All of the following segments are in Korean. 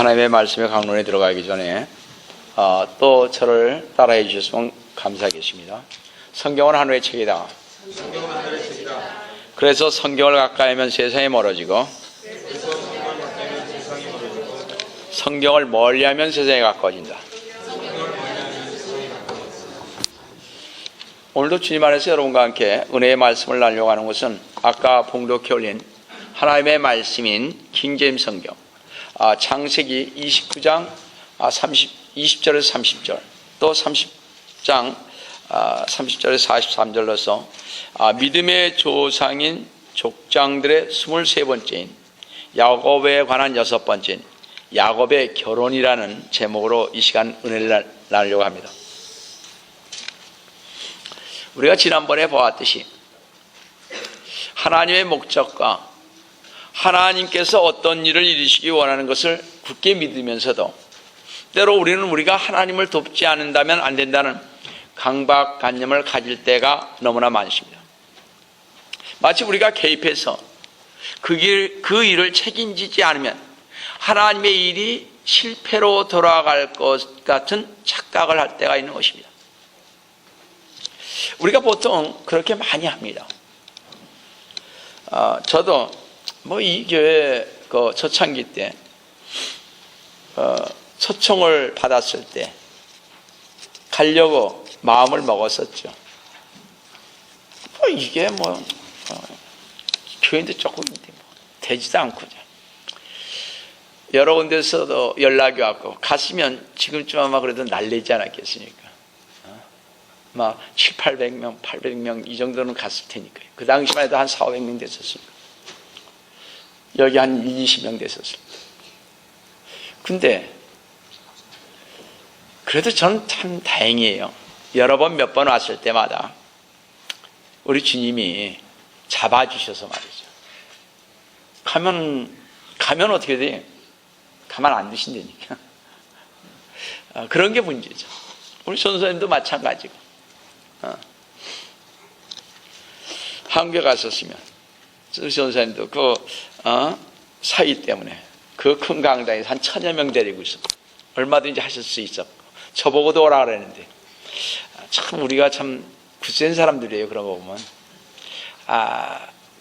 하나님의 말씀의 강론에 들어가기 전에 또 저를 따라해 주셨으면 감사하겠습니다. 성경은 하늘의 책이다. 그래서 성경을 가까이 하면 세상이 멀어지고 성경을 멀리하면 세상에 가까워진다. 오늘도 주님 안에서 여러분과 함께 은혜의 말씀을 나누려고 하는 것은 아까 봉독해 올린 하나님의 말씀인 킹제임스 성경 창세기 29장 20절에서 30절 또 30장 30절에서 43절로서 믿음의 조상인 족장들의 23번째인 야곱에 관한 6번째인 야곱의 결혼이라는 제목으로 이 시간 은혜를 나누려고 합니다. 우리가 지난번에 보았듯이 하나님의 목적과 하나님께서 어떤 일을 이루시기 원하는 것을 굳게 믿으면서도 때로 우리가 하나님을 돕지 않는다면 안 된다는 강박관념을 가질 때가 너무나 많습니다. 마치 우리가 개입해서 그 일을 책임지지 않으면 하나님의 일이 실패로 돌아갈 것 같은 착각을 할 때가 있는 것입니다. 우리가 보통 그렇게 많이 합니다. 저도 이 교회 초창기 때 초청을 받았을 때 가려고 마음을 먹었었죠. 이게 교인도 조금인데 되지도 않고 여러 군데서도 연락이 왔고 갔으면 지금쯤 아마 그래도 날리지 않았겠습니까? 막 700, 800명, 800명 이 정도는 갔을 테니까요. 그 당시만 해도 한 400명 됐었습니다. 여기 한 20명 됐었습니다. 근데 그래도 저는 참 다행이에요. 여러 번 몇 번 왔을 때마다 우리 주님이 잡아주셔서 말이죠. 가면 어떻게 돼? 가만 안 두신다니까. 그런 게 문제죠. 우리 선생님도 마찬가지고. 한국에 갔었으면 우리 선생님도 사위 때문에 그 큰 강당에서 한 1000여 명 데리고 있었고 얼마든지 하실 수 있었고 저보고도 오라 그랬는데 참 우리가 참 굳센 사람들이에요. 그런 거 보면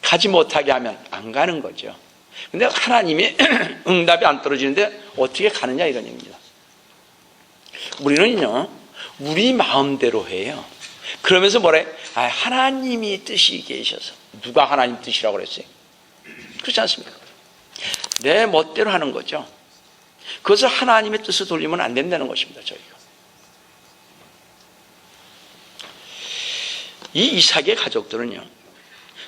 가지 못하게 하면 안 가는 거죠. 근데 하나님이 응답이 안 떨어지는데 어떻게 가느냐 이런 얘기입니다. 우리는요 우리 마음대로 해요. 그러면서 뭐래? 하나님이 뜻이 계셔서. 누가 하나님 뜻이라고 그랬어요? 그렇지 않습니까? 내 멋대로 하는 거죠. 그것을 하나님의 뜻을 돌리면 안 된다는 것입니다. 저희가 이 이삭의 가족들은요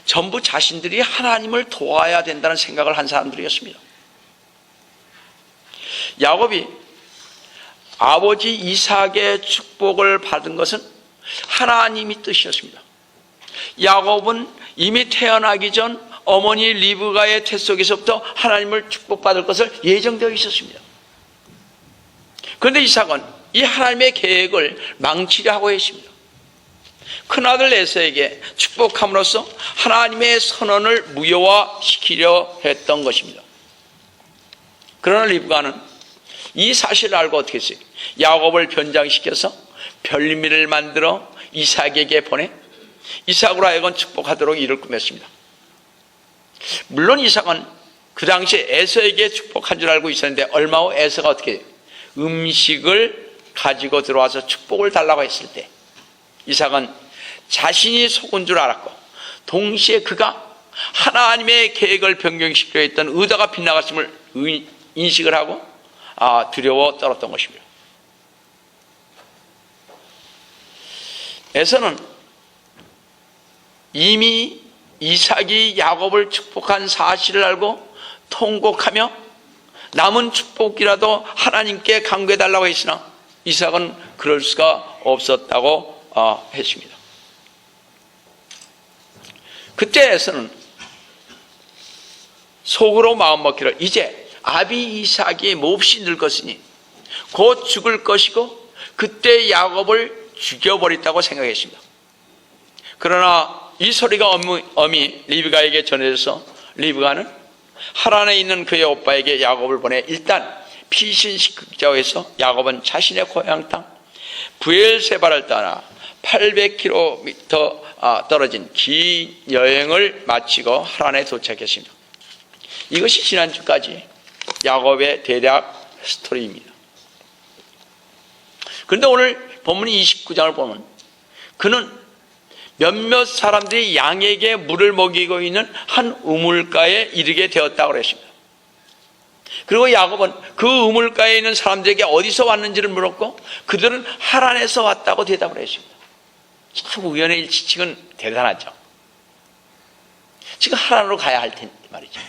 전부 자신들이 하나님을 도와야 된다는 생각을 한 사람들이었습니다. 야곱이 아버지 이삭의 축복을 받은 것은 하나님의 뜻이었습니다. 야곱은 이미 태어나기 전 어머니 리브가의 태 속에서부터 하나님을 축복받을 것을 예정되어 있었습니다. 그런데 이삭은 이 하나님의 계획을 망치려 하고 했습니다. 큰아들 에서에게 축복함으로써 하나님의 선언을 무효화시키려 했던 것입니다. 그러나 리브가는 이 사실을 알고 어떻게 했어요? 야곱을 변장시켜서 별미를 만들어 이삭에게 보내 이삭으로 하여금 축복하도록 일을 꾸몄습니다. 물론 이삭은 그 당시에 에서에게 축복한 줄 알고 있었는데 얼마 후 에서가 어떻게 해요? 음식을 가지고 들어와서 축복을 달라고 했을 때 이삭은 자신이 속은 줄 알았고 동시에 그가 하나님의 계획을 변경시키려 했던 의도가 빗나갔음을 인식을 하고 두려워 떨었던 것입니다. 에서는 이미 이삭이 야곱을 축복한 사실을 알고 통곡하며 남은 축복이라도 하나님께 간구해달라고 했으나 이삭은 그럴 수가 없었다고 했습니다. 그때 에서는 속으로 마음먹기를 이제 아비 이삭이 몹시 늙었으니 곧 죽을 것이고 그때 야곱을 죽여버렸다고 생각했습니다. 그러나 이 소리가 어미 리브가에게 전해져서 리브가는 하란에 있는 그의 오빠에게 야곱을 보내 일단 피신시키자고 해서 야곱은 자신의 고향 땅 브엘세바를 떠나 800km 떨어진 긴 여행을 마치고 하란에 도착했습니다. 이것이 지난주까지 야곱의 대략 스토리입니다. 그런데 오늘 본문 29장을 보면 그는 몇몇 사람들이 양에게 물을 먹이고 있는 한 우물가에 이르게 되었다고 그랬습니다. 그리고 야곱은 그 우물가에 있는 사람들에게 어디서 왔는지를 물었고 그들은 하란에서 왔다고 대답을 했습니다. 참 우연의 일치는 대단하죠. 지금 하란으로 가야 할 텐데 말이죠.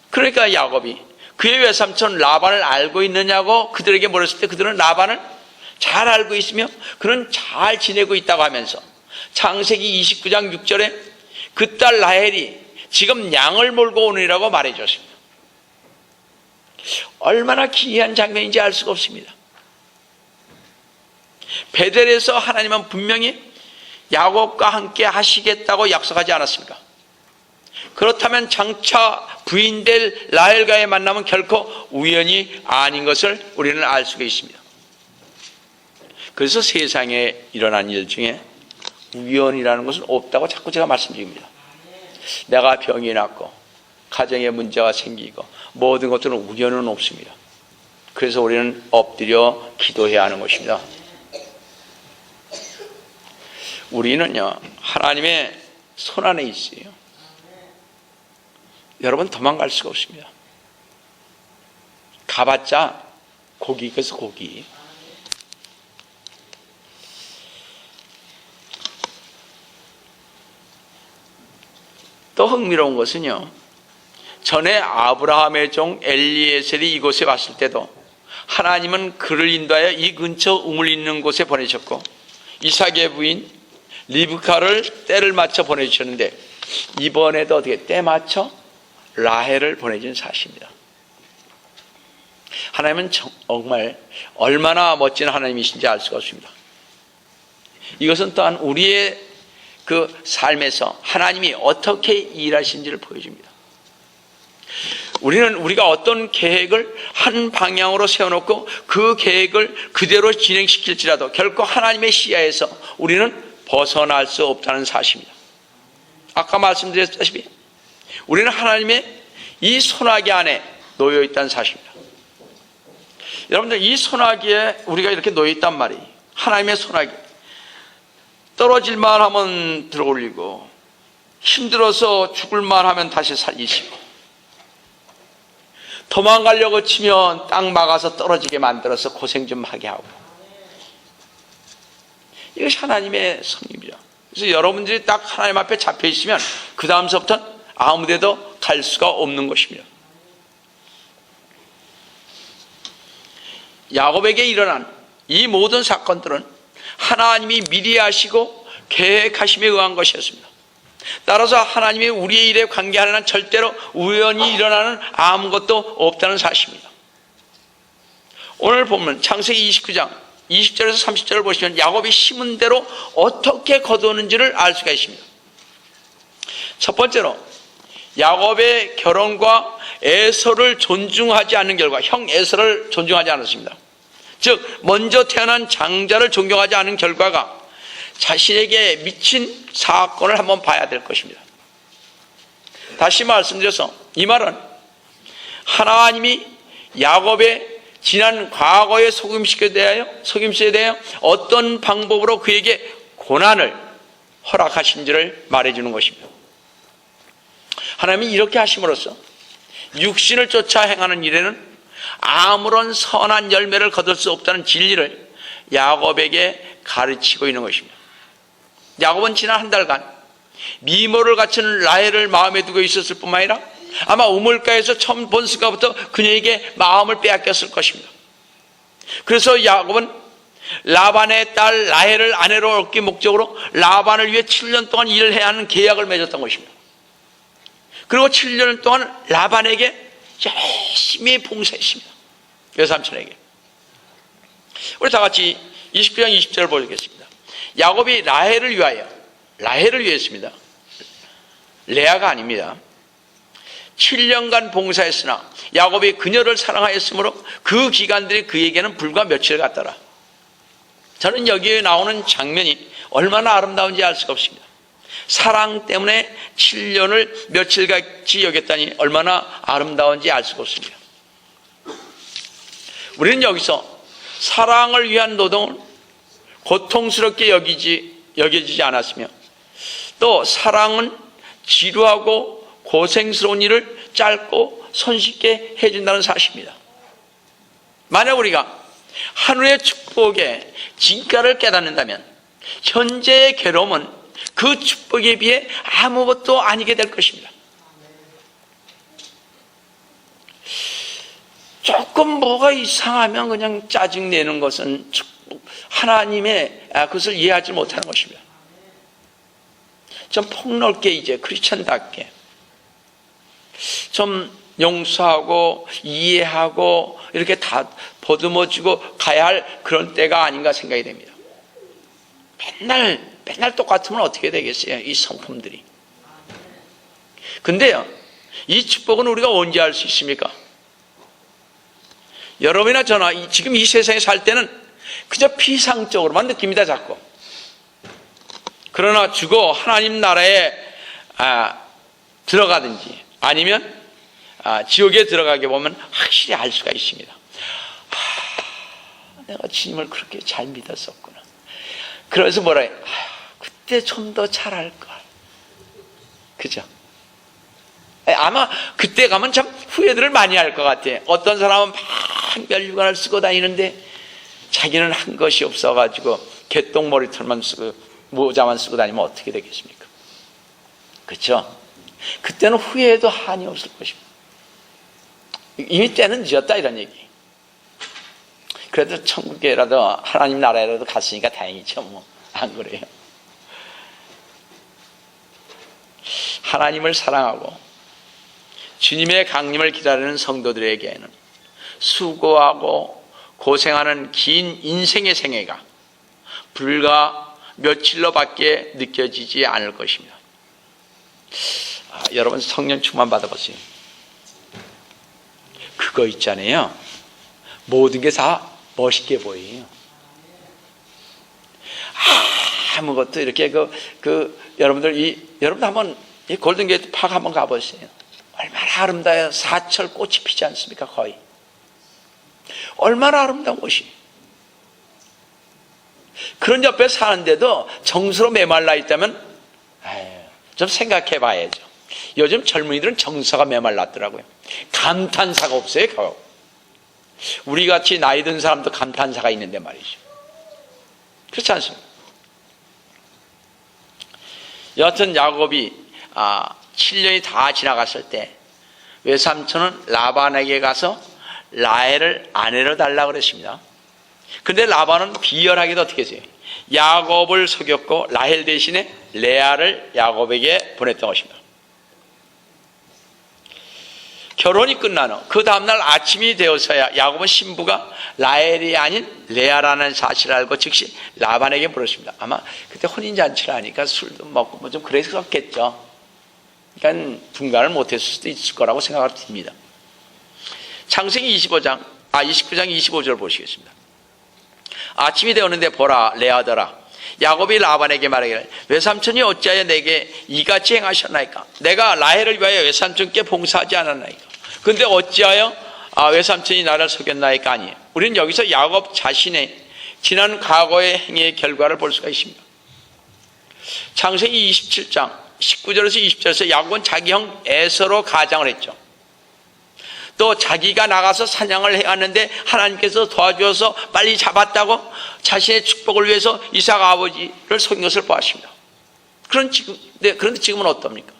그러니까 야곱이 그의 외삼촌 라반을 알고 있느냐고 그들에게 물었을 때 그들은 라반을 잘 알고 있으며 그는 잘 지내고 있다고 하면서 창세기 29장 6절에 그 딸 라헬이 지금 양을 몰고 오느라고 말해줬습니다. 얼마나 기이한 장면인지 알 수가 없습니다. 베델에서 하나님은 분명히 야곱과 함께 하시겠다고 약속하지 않았습니까? 그렇다면 장차 부인될 라헬과의 만남은 결코 우연이 아닌 것을 우리는 알 수가 있습니다. 그래서 세상에 일어난 일 중에 우연이라는 것은 없다고 자꾸 제가 말씀드립니다. 내가 병이 났고 가정에 문제가 생기고 모든 것들은 우연은 없습니다. 그래서 우리는 엎드려 기도해야 하는 것입니다. 우리는요 하나님의 손 안에 있어요. 여러분 도망갈 수가 없습니다. 가봤자 고기에서 고기. 또 흥미로운 것은요 전에 아브라함의 종 엘리에셀이 이곳에 왔을 때도 하나님은 그를 인도하여 이 근처 우물 있는 곳에 보내셨고 이삭의 부인 리브카를 때를 맞춰 보내주셨는데 이번에도 어떻게 때 맞춰 라헬을 보내준 사실입니다. 하나님은 정말 얼마나 멋진 하나님이신지 알 수가 없습니다. 이것은 또한 우리의 그 삶에서 하나님이 어떻게 일하시는지를 보여줍니다. 우리가 어떤 계획을 한 방향으로 세워놓고 그 계획을 그대로 진행시킬지라도 결코 하나님의 시야에서 우리는 벗어날 수 없다는 사실입니다. 아까 말씀드렸다시피 우리는 하나님의 이 소나기 안에 놓여 있다는 사실입니다. 여러분들 이 소나기에 우리가 이렇게 놓여 있단 말이에요. 하나님의 소나기. 떨어질만 하면 들어올리고 힘들어서 죽을만 하면 다시 살리시고 도망가려고 치면 땅 막아서 떨어지게 만들어서 고생 좀 하게 하고 이것이 하나님의 섭리입니다. 그래서 여러분들이 딱 하나님 앞에 잡혀 있으면 그 다음서부터는 아무데도 갈 수가 없는 것입니다. 야곱에게 일어난 이 모든 사건들은 하나님이 미리 하시고 계획하심에 의한 것이었습니다. 따라서 하나님이 우리의 일에 관계하는 한 절대로 우연히 일어나는 아무것도 없다는 사실입니다. 오늘 보면 창세기 29장 20절에서 30절을 보시면 야곱이 심은 대로 어떻게 거두었는지를 알 수가 있습니다. 첫 번째로 야곱의 결혼과 에서를 존중하지 않는 결과 형 에서를 존중하지 않았습니다. 즉 먼저 태어난 장자를 존경하지 않은 결과가 자신에게 미친 사건을 한번 봐야 될 것입니다. 다시 말씀드려서 이 말은 하나님이 야곱의 지난 과거의 속임수에 대하여 어떤 방법으로 그에게 고난을 허락하신지를 말해주는 것입니다. 하나님이 이렇게 하심으로써 육신을 쫓아 행하는 일에는 아무런 선한 열매를 거둘 수 없다는 진리를 야곱에게 가르치고 있는 것입니다. 야곱은 지난 한 달간 미모를 갖춘 라헬을 마음에 두고 있었을 뿐만 아니라 아마 우물가에서 처음 본 순간부터 그녀에게 마음을 빼앗겼을 것입니다. 그래서 야곱은 라반의 딸 라헬을 아내로 얻기 목적으로 라반을 위해 7년 동안 일을 해야 하는 계약을 맺었던 것입니다. 그리고 7년 동안 라반에게 열심히 봉사했습니다. 외삼촌에게. 우리 다 같이 29장 20절을 보겠습니다. 야곱이 라헬을 위하여, 라헬을 위했습니다. 레아가 아닙니다. 7년간 봉사했으나 야곱이 그녀를 사랑하였으므로 그 기간들이 그에게는 불과 며칠 같더라. 저는 여기에 나오는 장면이 얼마나 아름다운지 알 수가 없습니다. 사랑 때문에 7년을 며칠같이 여겼다니 얼마나 아름다운지 알 수가 없습니다. 우리는 여기서 사랑을 위한 노동을 고통스럽게 여겨지지 않았으며, 또 사랑은 지루하고 고생스러운 일을 짧고 손쉽게 해준다는 사실입니다. 만약 우리가 하늘의 축복의 진가를 깨닫는다면 현재의 괴로움은 그 축복에 비해 아무것도 아니게 될 것입니다. 조금 뭐가 이상하면 그냥 짜증내는 것은 하나님의 그것을 이해하지 못하는 것입니다. 좀 폭넓게 이제 크리스천답게 좀 용서하고 이해하고 이렇게 다 보듬어주고 가야 할 그런 때가 아닌가 생각이 됩니다. 맨날 똑같으면 어떻게 되겠어요, 이 성품들이. 근데요, 이 축복은 우리가 언제 알 수 있습니까? 여러분이나 저나 지금 이 세상에 살 때는 그저 피상적으로만 느낍니다, 자꾸. 그러나 죽어 하나님 나라에 들어가든지 아니면 지옥에 들어가게 보면 확실히 알 수가 있습니다. 내가 주님을 그렇게 잘 믿었었구나. 그래서 뭐라 해요? 그때 좀 더 잘할걸. 그죠? 아마 그때 가면 참 후회들을 많이 할 것 같아요. 어떤 사람은 막 면류관을 쓰고 다니는데 자기는 한 것이 없어가지고 개똥 머리털만 쓰고 모자만 쓰고 다니면 어떻게 되겠습니까? 그렇죠? 그때는 후회해도 한이 없을 것입니다. 이미 때는 늦었다, 이런 얘기. 그래도 천국에라도 하나님 나라에라도 갔으니까 다행이죠. 뭐 안 그래요? 하나님을 사랑하고 주님의 강림을 기다리는 성도들에게는 수고하고 고생하는 긴 인생의 생애가 불과 며칠로밖에 느껴지지 않을 것입니다. 여러분 성령 충만 받아보세요. 그거 있잖아요. 모든 게 다 멋있게 보여요. 아무것도 이렇게 여러분들 한번 이 골든게이트 파크 한번 가보세요. 얼마나 아름다워요. 사철 꽃이 피지 않습니까? 거의. 얼마나 아름다운 곳이. 그런 옆에 사는데도 정서로 메말라 있다면 좀 생각해 봐야죠. 요즘 젊은이들은 정서가 메말랐더라고요. 감탄사가 없어요, 겨우. 우리같이 나이 든 사람도 감탄사가 있는데 말이죠. 그렇지 않습니까? 여하튼 야곱이 7년이 다 지나갔을 때 외삼촌은 라반에게 가서 라헬을 아내로 달라고 그랬습니다. 그런데 라반은 비열하게도 어떻게 했어요? 야곱을 속였고 라헬 대신에 레아를 야곱에게 보냈던 것입니다. 결혼이 끝난 후 그 다음날 아침이 되어서야 야곱은 신부가 라헬이 아닌 레아라는 사실을 알고 즉시 라반에게 물었습니다. 아마 그때 혼인잔치를 하니까 술도 먹고 뭐 좀 그랬었겠죠. 그러니까 분간을 못했을 수도 있을 거라고 생각을 듭니다. 창세기 29장 25절 보시겠습니다. 아침이 되었는데 보라, 레아더라. 야곱이 라반에게 말하기를 외삼촌이 어찌하여 내게 이같이 행하셨나이까? 내가 라헬을 위하여 외삼촌께 봉사하지 않았나이까? 근데 어찌하여 외삼촌이 나를 속였나이까? 아니에요. 우리는 여기서 야곱 자신의 지난 과거의 행위의 결과를 볼 수가 있습니다. 창세기 27장 19절에서 20절에서 야곱은 자기 형 에서로 가장을 했죠. 또 자기가 나가서 사냥을 해왔는데 하나님께서 도와주어서 빨리 잡았다고 자신의 축복을 위해서 이삭 아버지를 속인 것을 보았습니다. 그런데 지금은 어떻습니까?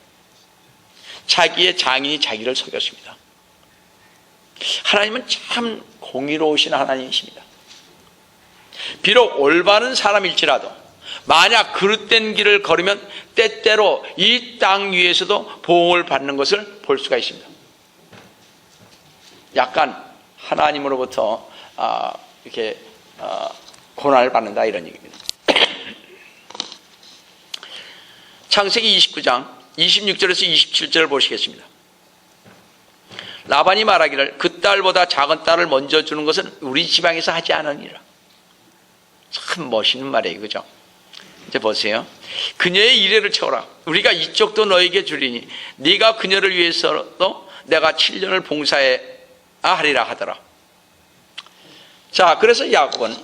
자기의 장인이 자기를 속였습니다. 하나님은 참 공의로우신 하나님이십니다. 비록 올바른 사람일지라도 만약 그릇된 길을 걸으면 때때로 이 땅 위에서도 보응을 받는 것을 볼 수가 있습니다. 약간 하나님으로부터 이렇게 고난을 받는다, 이런 얘기입니다. 창세기 29장 26절에서 27절을 보시겠습니다. 라반이 말하기를 그 딸보다 작은 딸을 먼저 주는 것은 우리 지방에서 하지 않으니라. 참 멋있는 말이에요, 그죠? 이제 보세요. 그녀의 이래를 채워라. 우리가 이쪽도 너에게 주리니 네가 그녀를 위해서도 내가 7년을 봉사하리라 하더라. 자, 그래서 야곱은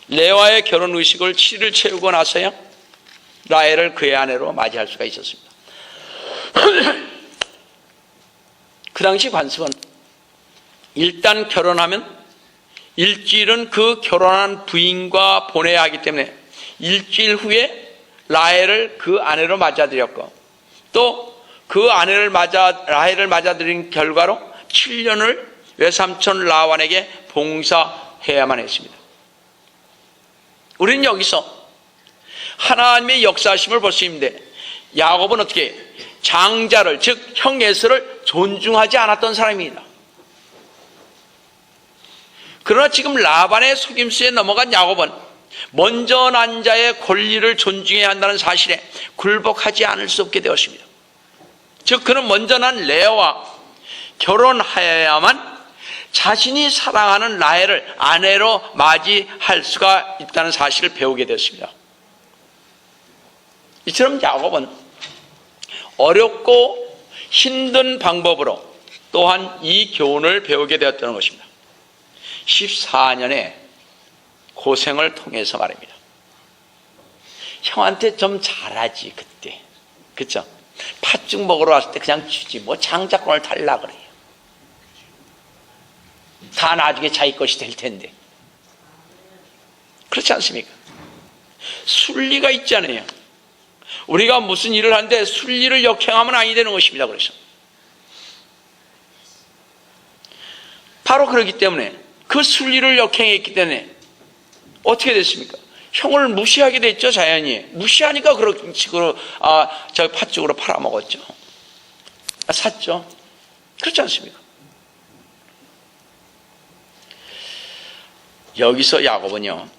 레아와의 결혼 의식을 7일 채우고 나서야 라헬을 그의 아내로 맞이할 수가 있었습니다. 그 당시 관습은 일단 결혼하면 일주일은 그 결혼한 부인과 보내야 하기 때문에 일주일 후에 라헬을 그 아내로 맞아들였고 또 그 라헬을 맞아들인 결과로 7년을 외삼촌 라반에게 봉사해야만 했습니다. 우리는 여기서 하나님의 역사하심을 볼 수 있는데 야곱은 어떻게 장자를 즉 형 에서를 존중하지 않았던 사람입니다. 그러나 지금 라반의 속임수에 넘어간 야곱은 먼저 난 자의 권리를 존중해야 한다는 사실에 굴복하지 않을 수 없게 되었습니다. 즉 그는 먼저 난 레아와 결혼하여야만 자신이 사랑하는 라헬을 아내로 맞이할 수가 있다는 사실을 배우게 되었습니다. 이처럼 야곱은 어렵고 힘든 방법으로 또한 이 교훈을 배우게 되었다는 것입니다. 14년의 고생을 통해서 말입니다. 형한테 좀 잘하지 그때, 그렇죠? 팥죽 먹으러 왔을 때 그냥 주지 뭐 장자권을 달라 그래요. 다 나중에 자기 것이 될 텐데. 그렇지 않습니까? 순리가 있잖아요. 우리가 무슨 일을 하는데 순리를 역행하면 아니 되는 것입니다. 그래서 바로 그렇기 때문에 그 순리를 역행했기 때문에 어떻게 됐습니까? 형을 무시하게 됐죠. 자연히 무시하니까 그런 식으로 저 팥죽으로 팔아먹었죠. 샀죠. 그렇지 않습니까? 여기서 야곱은요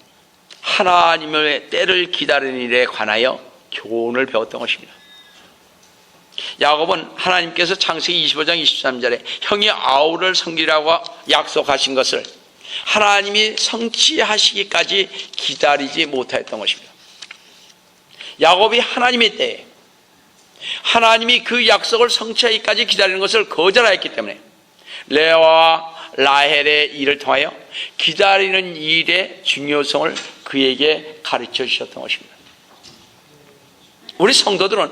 하나님의 때를 기다리는 일에 관하여 교훈을 배웠던 것입니다. 야곱은 하나님께서 창세기 25장 23절에 형이 아우를 섬기라고 약속하신 것을 하나님이 성취하시기까지 기다리지 못했던 것입니다. 야곱이 하나님의 때에 하나님이 그 약속을 성취하기까지 기다리는 것을 거절하였기 때문에 레아와 라헬의 일을 통하여 기다리는 일의 중요성을 그에게 가르쳐 주셨던 것입니다. 우리 성도들은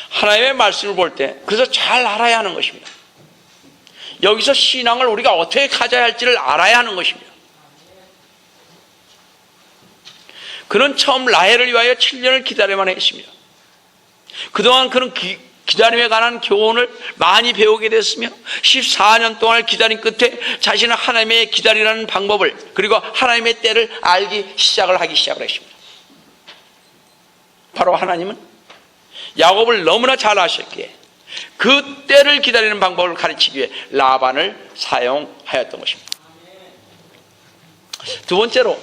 하나님의 말씀을 볼 때 그래서 잘 알아야 하는 것입니다. 여기서 신앙을 우리가 어떻게 가져야 할지를 알아야 하는 것입니다. 그는 처음 라헬을 위하여 7년을 기다려야만 했습니다. 그동안 그는 기다림에 관한 교훈을 많이 배우게 됐으며 14년 동안을 기다린 끝에 자신은 하나님의 기다리라는 방법을 그리고 하나님의 때를 시작을 했습니다. 바로 하나님은 야곱을 너무나 잘 아셨기에 그 때를 기다리는 방법을 가르치기 위해 라반을 사용하였던 것입니다. 두 번째로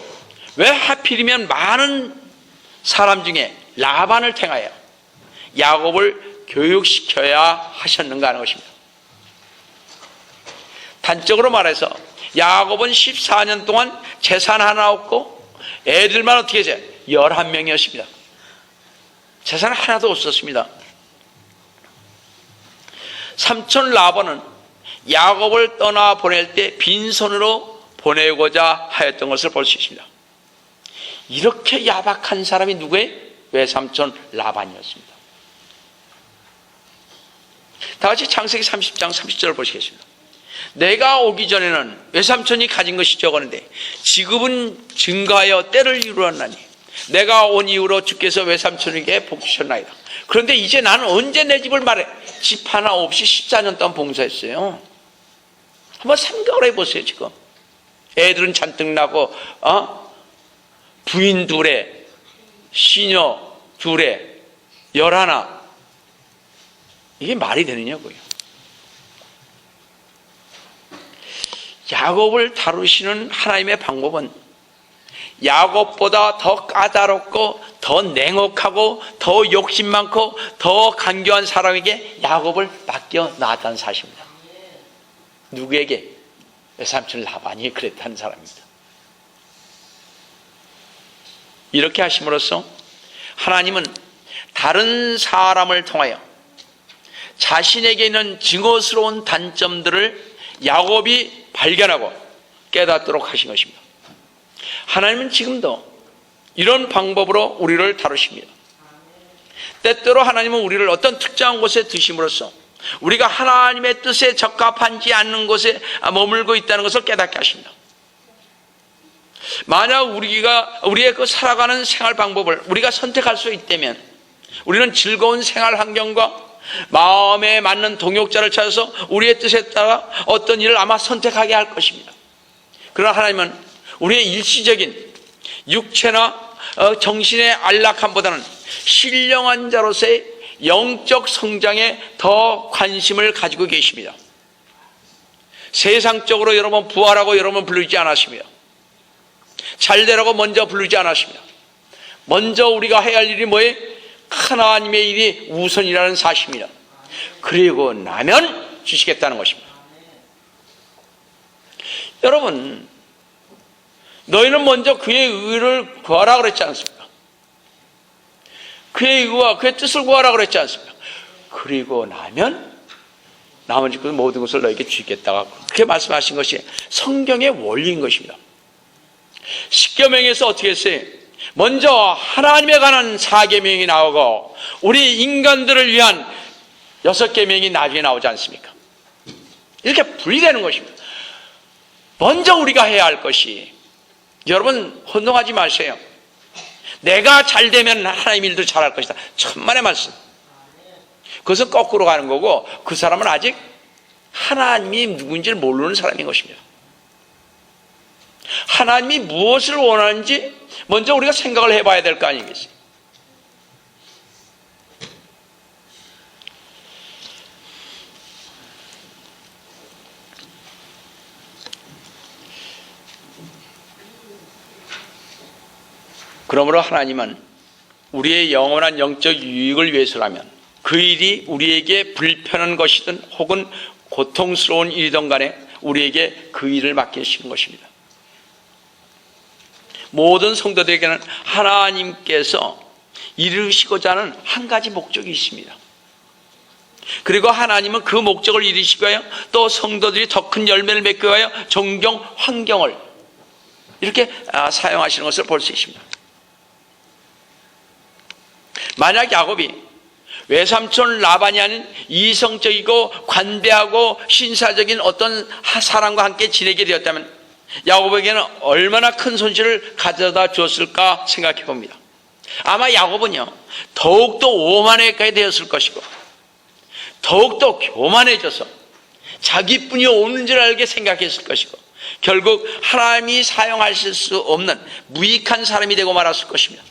왜 하필이면 많은 사람 중에 라반을 택하여 야곱을 교육시켜야 하셨는가 하는 것입니다. 단적으로 말해서 야곱은 14년 동안 재산 하나 없고 애들만 어떻게 해서 11명이었습니다. 재산 하나도 없었습니다. 삼촌 라반은 야곱을 떠나 보낼 때 빈손으로 보내고자 하였던 것을 볼 수 있습니다. 이렇게 야박한 사람이 누구예요? 외삼촌 라반이었습니다. 다 같이 창세기 30장 30절을 보시겠습니다. 내가 오기 전에는 외삼촌이 가진 것이 적었는데 지금은 증가하여 때를 이루었나니 내가 온 이후로 주께서 외삼촌에게 복 주셨나이다. 그런데 이제 나는 언제 내 집을 말해? 집 하나 없이 14년 동안 봉사했어요. 한번 생각을 해보세요. 지금 애들은 잔뜩 나고 부인 둘에 시녀 둘에 11 이게 말이 되느냐고요. 야곱을 다루시는 하나님의 방법은 야곱보다 더 까다롭고 더 냉혹하고 더 욕심 많고 더 간교한 사람에게 야곱을 맡겨 놨다는 사실입니다. 누구에게? 외삼촌 라반이 그랬다는 사람입니다. 이렇게 하심으로써 하나님은 다른 사람을 통하여 자신에게 있는 증오스러운 단점들을 야곱이 발견하고 깨닫도록 하신 것입니다. 하나님은 지금도 이런 방법으로 우리를 다루십니다. 때때로 하나님은 우리를 어떤 특정한 곳에 두심으로써 우리가 하나님의 뜻에 적합하지 않는 곳에 머물고 있다는 것을 깨닫게 하십니다. 만약 우리의 그 살아가는 생활 방법을 우리가 선택할 수 있다면 우리는 즐거운 생활 환경과 마음에 맞는 동역자를 찾아서 우리의 뜻에 따라 어떤 일을 아마 선택하게 할 것입니다. 그러나 하나님은 우리의 일시적인 육체나 정신의 안락함보다는 신령한 자로서의 영적 성장에 더 관심을 가지고 계십니다. 세상적으로 여러분 부활하고 여러분 부르지 않았습니다. 잘되라고 먼저 부르지 않았습니다. 먼저 우리가 해야 할 일이 뭐예요? 하나님의 일이 우선이라는 사실입니다. 그리고 나면 주시겠다는 것입니다. 여러분, 너희는 먼저 그의 의를 구하라 그랬지 않습니까? 그의 의와 그의 뜻을 구하라 그랬지 않습니까? 그리고 나면 나머지 그 모든 것을 너에게 주겠다가 그렇게 말씀하신 것이 성경의 원리인 것입니다. 십계명에서 어떻게 했어요? 먼저 하나님에 관한 4계명이 나오고 우리 인간들을 위한 6계명이 나중에 나오지 않습니까? 이렇게 분리되는 것입니다. 먼저 우리가 해야 할 것이, 여러분 혼동하지 마세요. 내가 잘 되면 하나님 일도 잘할 것이다. 천만의 말씀. 그것은 거꾸로 가는 거고 그 사람은 아직 하나님이 누구인지를 모르는 사람인 것입니다. 하나님이 무엇을 원하는지 먼저 우리가 생각을 해봐야 될 거 아니겠어요? 그러므로 하나님은 우리의 영원한 영적 유익을 위해서라면 그 일이 우리에게 불편한 것이든 혹은 고통스러운 일이든 간에 우리에게 그 일을 맡기시는 것입니다. 모든 성도들에게는 하나님께서 이루시고자 하는 한 가지 목적이 있습니다. 그리고 하나님은 그 목적을 이루시기 위하여 또 성도들이 더 큰 열매를 맺기 위하여 정경 환경을 이렇게 사용하시는 것을 볼 수 있습니다. 만약 야곱이 외삼촌 라반이 아닌 이성적이고 관대하고 신사적인 어떤 사람과 함께 지내게 되었다면 야곱에게는 얼마나 큰 손실을 가져다 주었을까 생각해 봅니다. 아마 야곱은요 더욱더 오만하게 되었을 것이고 더욱더 교만해져서 자기뿐이 옳은 줄 알게 생각했을 것이고 결국 하나님이 사용하실 수 없는 무익한 사람이 되고 말았을 것입니다.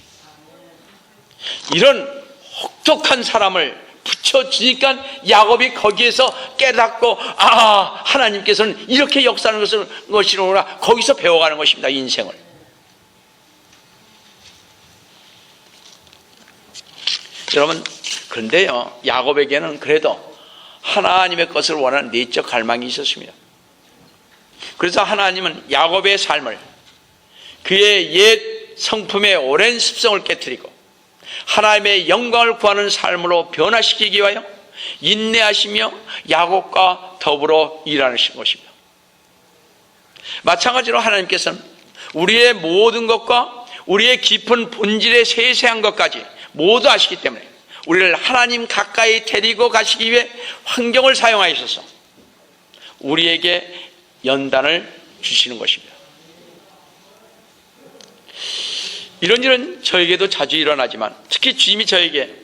이런 혹독한 사람을 붙여주니까 야곱이 거기에서 깨닫고 하나님께서는 이렇게 역사하는 것이로구나 거기서 배워가는 것입니다. 인생을. 여러분 그런데요 야곱에게는 그래도 하나님의 것을 원하는 내적 갈망이 있었습니다. 그래서 하나님은 야곱의 삶을 그의 옛 성품의 오랜 습성을 깨뜨리고 하나님의 영광을 구하는 삶으로 변화시키기 위하여 인내하시며 야곱과 더불어 일하시는 것입니다. 마찬가지로 하나님께서는 우리의 모든 것과 우리의 깊은 본질의 세세한 것까지 모두 아시기 때문에 우리를 하나님 가까이 데리고 가시기 위해 환경을 사용하셔서 우리에게 연단을 주시는 것입니다. 이런 일은 저에게도 자주 일어나지만 특히 주님이 저에게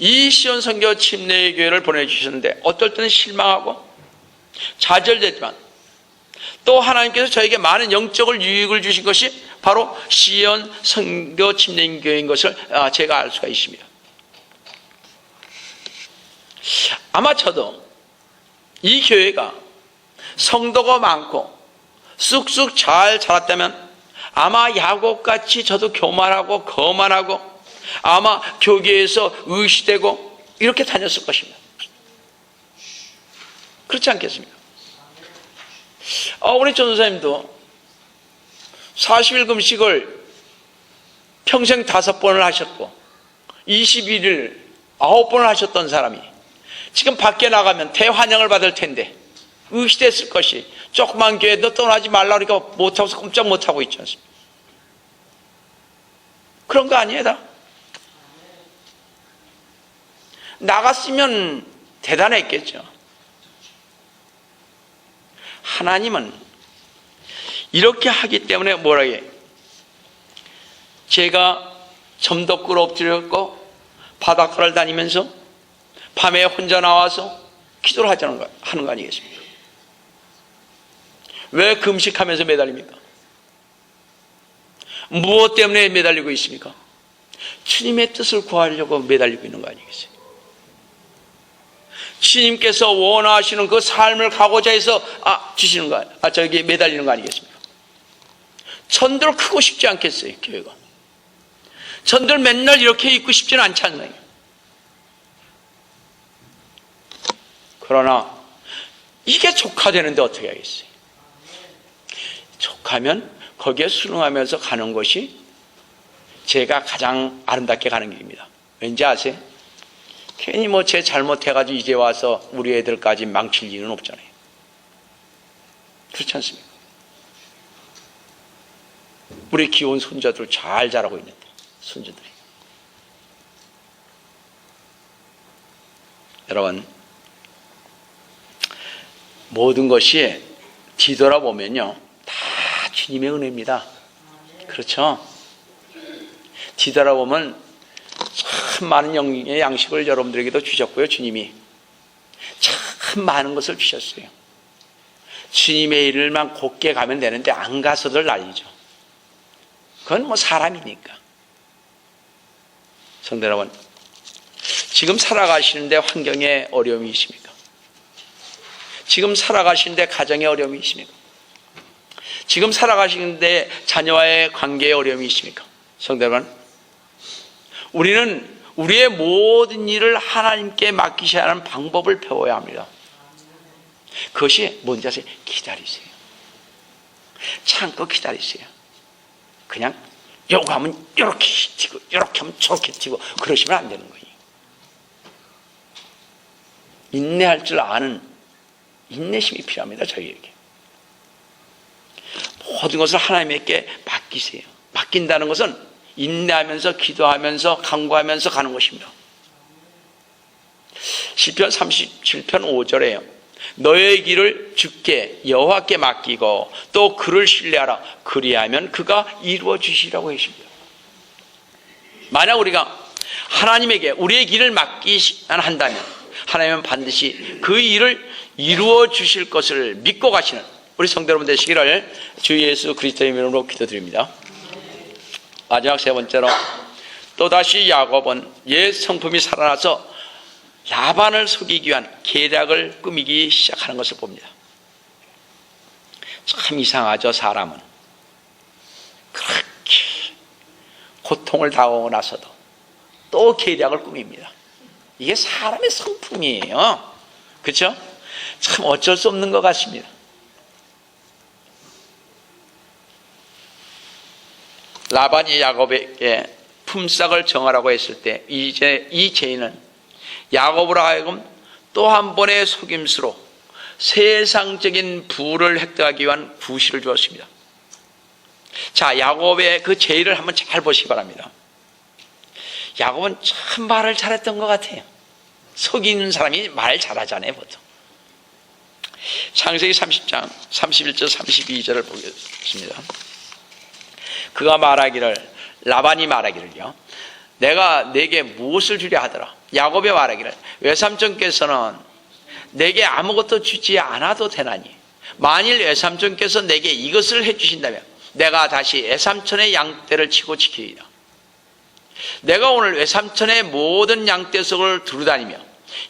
이 시온 선교 침례의 교회를 보내주셨는데 어떨 때는 실망하고 좌절되지만 또 하나님께서 저에게 많은 영적을 유익을 주신 것이 바로 시온 선교 침례 교회인 것을 제가 알 수가 있습니다. 아마 저도 이 교회가 성도가 많고 쑥쑥 잘 자랐다면 아마 야곱같이 저도 교만하고 거만하고 아마 교계에서 의시되고 이렇게 다녔을 것입니다. 그렇지 않겠습니까? 우리 전도사님도 40일 금식을 평생 5번을 하셨고 21일 9번을 하셨던 사람이 지금 밖에 나가면 대환영을 받을 텐데 의시됐을 것이 조그만 교회 너 떠나지 말라 그러니까 못하고서 꼼짝 못하고 있지 않습니까? 그런 거 아니에요 다? 나갔으면 대단했겠죠. 하나님은 이렇게 하기 때문에 뭐라 해? 제가 점덕구를 엎드렸고 바닷가를 다니면서 밤에 혼자 나와서 기도를 하는 거 아니겠습니까? 왜 금식하면서 매달립니까? 무엇 때문에 매달리고 있습니까? 주님의 뜻을 구하려고 매달리고 있는 거 아니겠어요? 주님께서 원하시는 그 삶을 가고자 해서 주시는 거, 매달리는 거 아니겠습니까? 전들 크고 싶지 않겠어요, 교회가. 전들 맨날 이렇게 있고 싶지는 않지 않나요? 그러나 이게 족하되는데 어떻게 하겠어요? 족하면 거기에 순응하면서 가는 것이 제가 가장 아름답게 가는 길입니다. 왠지 아세요? 괜히 제 잘못해가지고 이제 와서 우리 애들까지 망칠 일은 없잖아요. 그렇지 않습니까? 우리 귀여운 손자들 잘 자라고 있는데, 손주들이. 여러분, 모든 것이 뒤돌아보면요, 다 주님의 은혜입니다. 그렇죠? 뒤돌아보면 참 많은 영의 양식을 여러분들에게도 주셨고요. 주님이 참 많은 것을 주셨어요. 주님의 일을만 곱게 가면 되는데 안 가서들 난리죠. 그건 사람이니까. 성도 여러분, 지금 살아가시는데 환경에 어려움이 있습니까? 지금 살아가시는데 가정에 어려움이 있습니까? 지금 살아가시는데 자녀와의 관계에 어려움이 있습니까? 성도 여러분, 우리는 우리의 모든 일을 하나님께 맡기셔야 하는 방법을 배워야 합니다. 그것이 뭔지 아세요? 기다리세요. 참고 기다리세요. 그냥 요거 하면 이렇게 튀고 이렇게 하면 저렇게 튀고 그러시면 안 되는 거예요. 인내할 줄 아는 인내심이 필요합니다. 저희에게. 모든 것을 하나님께 맡기세요. 맡긴다는 것은 인내하면서 기도하면서 간구하면서 가는 것입니다. 시편 37편 5절에요. 너의 길을 주께 여호와께 맡기고 또 그를 신뢰하라. 그리하면 그가 이루어 주시라고 하십니다. 만약 우리가 하나님에게 우리의 길을 맡기만 한다면 하나님은 반드시 그 일을 이루어 주실 것을 믿고 가시는 우리 성도 여러분 되시기를 주 예수 그리스도의 이름으로 기도드립니다. 마지막 세 번째로 또다시 야곱은 옛 성품이 살아나서 라반을 속이기 위한 계략을 꾸미기 시작하는 것을 봅니다. 참 이상하죠. 사람은 그렇게 고통을 당하고 나서도 또 계략을 꾸밉니다. 이게 사람의 성품이에요. 그렇죠? 참 어쩔 수 없는 것 같습니다. 라반이 야곱에게 품삯을 정하라고 했을 때 이제 이 죄인은 야곱으로 하여금 또 한 번의 속임수로 세상적인 부를 획득하기 위한 구실을 주었습니다. 자, 야곱의 그 죄를 한번 잘 보시기 바랍니다. 야곱은 참 말을 잘했던 것 같아요. 속이는 사람이 말 잘하잖아요, 보통. 창세기 30장 31절 32절을 보겠습니다. 그가 말하기를, 라반이 말하기를요, 내가 내게 무엇을 주려 하더라. 야곱이 말하기를, 외삼촌께서는 내게 아무것도 주지 않아도 되나니 만일 외삼촌께서 내게 이것을 해주신다면 내가 다시 외삼촌의 양떼를 치고 지키리라. 내가 오늘 외삼촌의 모든 양떼 속을 두루다니며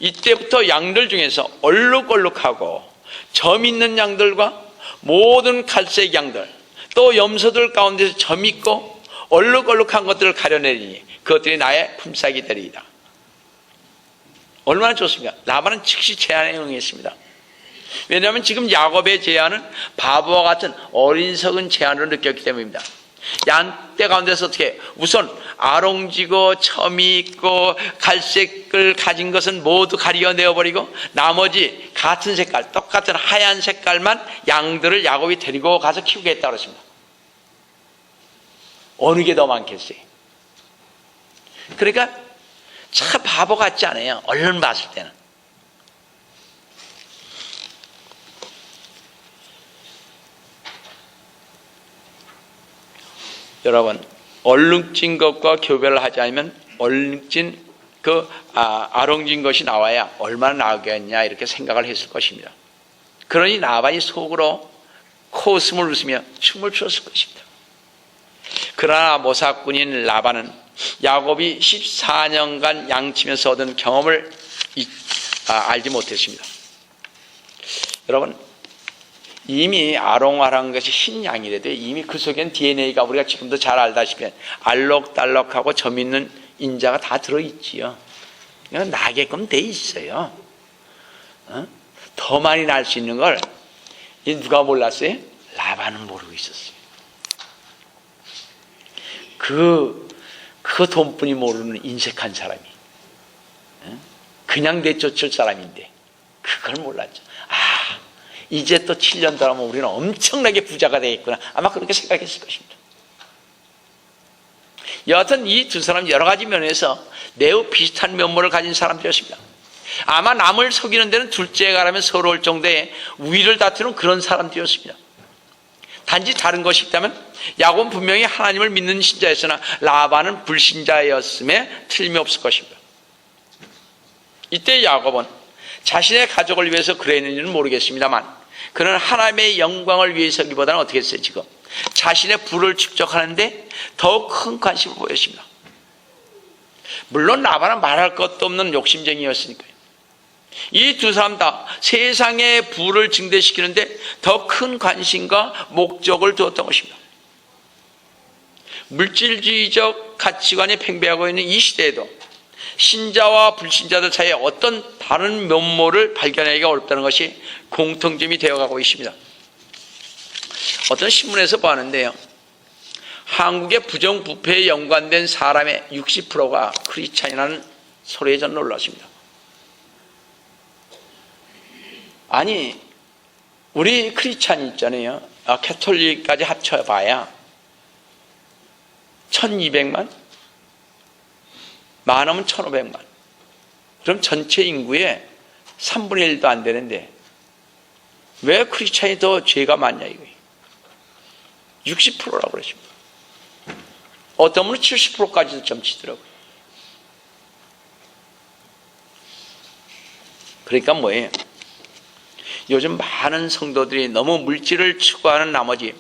이때부터 양들 중에서 얼룩얼룩하고 점 있는 양들과 모든 갈색 양들 또 염소들 가운데서 점 있고 얼룩얼룩한 것들을 가려내리니 그것들이 나의 품삯이 되리이다. 얼마나 좋습니까? 라반은 즉시 제안에 응했습니다. 왜냐하면 지금 야곱의 제안은 바보와 같은 어리석은 제안으로 느꼈기 때문입니다. 양떼 가운데서 어떻게 우선 아롱지고 점이 있고 갈색을 가진 것은 모두 가리어내어버리고 나머지 같은 색깔 똑같은 하얀 색깔만 양들을 야곱이 데리고 가서 키우겠다고 그랬습니다. 어느 게 더 많겠어요? 그러니까 참 바보 같지 않아요, 얼른 봤을 때는. 여러분, 얼룩진 것과 교배를 하지 않으면 얼룩진 아롱진 것이 나와야 얼마나 나오겠냐 이렇게 생각을 했을 것입니다. 그러니 라반이 속으로 코웃음을 웃으며 춤을 추었을 것입니다. 그러나 모사꾼인 라반은 야곱이 14년간 양치면서 얻은 경험을 알지 못했습니다. 여러분, 이미 아롱아롱한 것이 흰 양이라도 이미 그 속엔 DNA가 우리가 지금도 잘 알다시피 알록달록하고 점 있는 인자가 다 들어있지요. 나게끔 돼 있어요. 더 많이 날 수 있는 걸 누가 몰랐어요? 라반은 모르고 있었어요. 그 돈뿐이 모르는 인색한 사람이 그냥 내쫓을 사람인데 그걸 몰랐죠. 이제 또 7년 더 하면 우리는 엄청나게 부자가 되겠구나. 아마 그렇게 생각했을 것입니다. 여하튼 이 두 사람 여러 가지 면에서 매우 비슷한 면모를 가진 사람들이었습니다. 아마 남을 속이는 데는 둘째가라면 서러울 정도의 우위를 다투는 그런 사람들이었습니다. 단지 다른 것이 있다면 야곱은 분명히 하나님을 믿는 신자였으나 라반은 불신자였음에 틀림이 없을 것입니다. 이때 야곱은 자신의 가족을 위해서 그랬는지는 모르겠습니다만 그는 하나님의 영광을 위해서기보다는 어떻게 했어요? 지금 자신의 부를 축적하는데 더욱 큰 관심을 보였습니다. 물론 라반은 말할 것도 없는 욕심쟁이였으니까요. 이 두 사람 다 세상의 부를 증대시키는데 더 큰 관심과 목적을 두었던 것입니다. 물질주의적 가치관이 팽배하고 있는 이 시대에도 신자와 불신자들 사이에 어떤 다른 면모를 발견하기가 어렵다는 것이 공통점이 되어가고 있습니다. 어떤 신문에서 보았는데요, 한국의 부정부패에 연관된 사람의 60%가 크리스찬이라는 소리에 전 놀랐습니다. 아니, 우리 크리스찬이 있잖아요. 캐톨릭까지 합쳐봐야 1200만? 많으면 1500만. 그럼 전체 인구의 3분의 1도 안 되는데 왜 크리스찬이 더 죄가 많냐 이거예요. 60%라고 그러십니다. 어떤 분은 70%까지도 점치더라고요. 그러니까 뭐예요? 요즘 많은 성도들이 너무 물질을 추구하는 나머지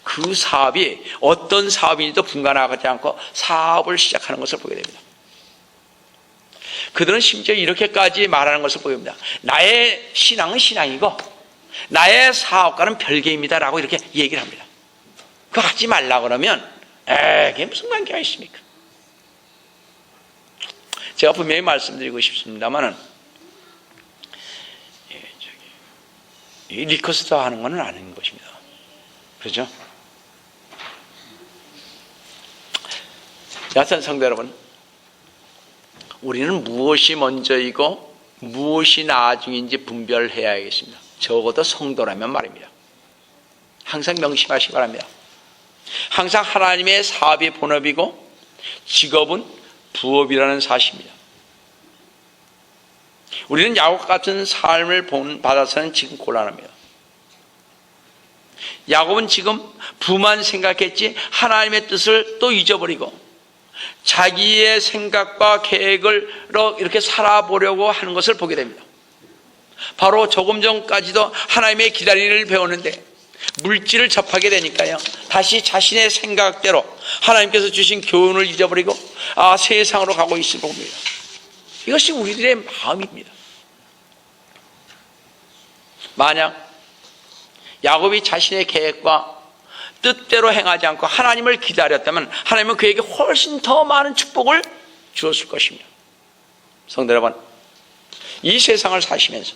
그 사업이 어떤 사업인지도 분간하지 않고 사업을 시작하는 것을 보게 됩니다. 그들은 심지어 이렇게까지 말하는 것을 보입니다. 나의 신앙은 신앙이고 나의 사업가는 별개입니다 라고 이렇게 얘기를 합니다. 그거 하지 말라 그러면 그게 무슨 관계가 있습니까? 제가 분명히 말씀드리고 싶습니다만은 리커스트 하는 건 아닌 것입니다. 그렇죠? 여하튼 성도 여러분, 우리는 무엇이 먼저이고 무엇이 나중인지 분별해야겠습니다. 적어도 성도라면 말입니다. 항상 명심하시기 바랍니다. 항상 하나님의 사업이 본업이고 직업은 부업이라는 사실입니다. 우리는 야곱 같은 삶을 받아서는 지금 곤란합니다. 야곱은 지금 부만 생각했지 하나님의 뜻을 또 잊어버리고 자기의 생각과 계획으로 이렇게 살아보려고 하는 것을 보게 됩니다. 바로 조금 전까지도 하나님의 기다림을 배웠는데 물질을 접하게 되니까요, 다시 자신의 생각대로 하나님께서 주신 교훈을 잊어버리고 세상으로 가고 있을 겁니다. 이것이 우리들의 마음입니다. 만약 야곱이 자신의 계획과 뜻대로 행하지 않고 하나님을 기다렸다면 하나님은 그에게 훨씬 더 많은 축복을 주었을 것입니다. 성도 여러분, 이 세상을 사시면서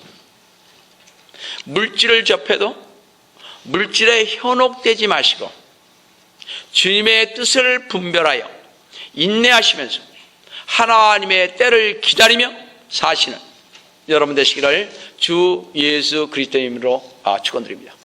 물질을 접해도 물질에 현혹되지 마시고 주님의 뜻을 분별하여 인내하시면서 하나님의 때를 기다리며 사시는 여러분 되시기를 주 예수 그리스도의 이름으로 축원드립니다.